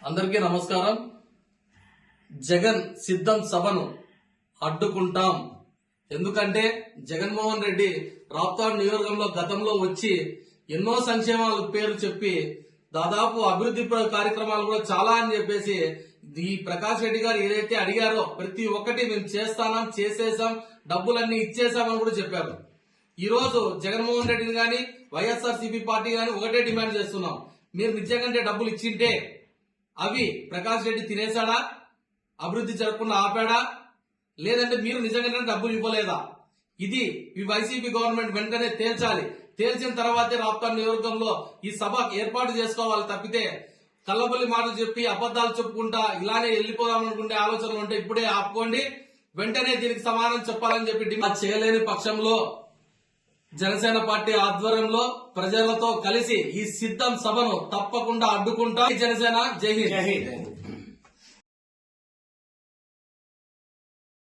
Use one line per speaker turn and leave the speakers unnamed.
అందరికీ నమస్కారం. జగన్ సిద్ధం సభను అడ్డుకుంటాం. ఎందుకంటే జగన్మోహన్ రెడ్డి రాప్తాడు నియోజకవర్గంలో గతంలో వచ్చి ఎన్నో సంక్షేమాల పేరు చెప్పి దాదాపు అభివృద్ధి కార్యక్రమాలు కూడా చాలా అని చెప్పేసి ఈ ప్రకాష్ రెడ్డి గారు ఏదైతే అడిగారో ప్రతి ఒక్కటి మేము చేస్తాం, చేసేసాం, డబ్బులన్నీ ఇచ్చేసామని కూడా చెప్పారు. ఈ రోజు జగన్మోహన్ రెడ్డిని గాని వైఎస్ఆర్సీపీ పార్టీ గాని ఒకటే డిమాండ్ చేస్తున్నాం. మీరు నిజంగా డబ్బులు ఇచ్చింటే అవి ప్రకాష్ రెడ్డి తినేశాడా, అభివృద్ధి జరగకుండా ఆపాడా, లేదంటే మీరు నిజంగానే డబ్బులు ఇవ్వలేదా? ఇది ఈ వైసీపీ గవర్నమెంట్ వెంటనే తేల్చాలి. తేల్చిన తర్వాతే రాప్తాడు నియోజకవర్గంలో ఈ సభ ఏర్పాటు చేసుకోవాలి. తప్పితే కల్లబొల్లి మాటలు చెప్పి అబద్దాలు చెప్పుకుంటా ఇలానే వెళ్లిపోదామనుకుంటే ఆలోచనలు ఉంటే ఇప్పుడే ఆపుకోండి. వెంటనే దీనికి సమాధానం చెప్పాలని చెప్పి డిమాండ్ చేయలేని పక్షంలో జనసేన పార్టీ ఆధ్వర్యంలో ప్రజలతో కలిసి ఈ సిద్ధం సభను తప్పకుండా అడ్డుకుంటా. జనసేన జై హింద్.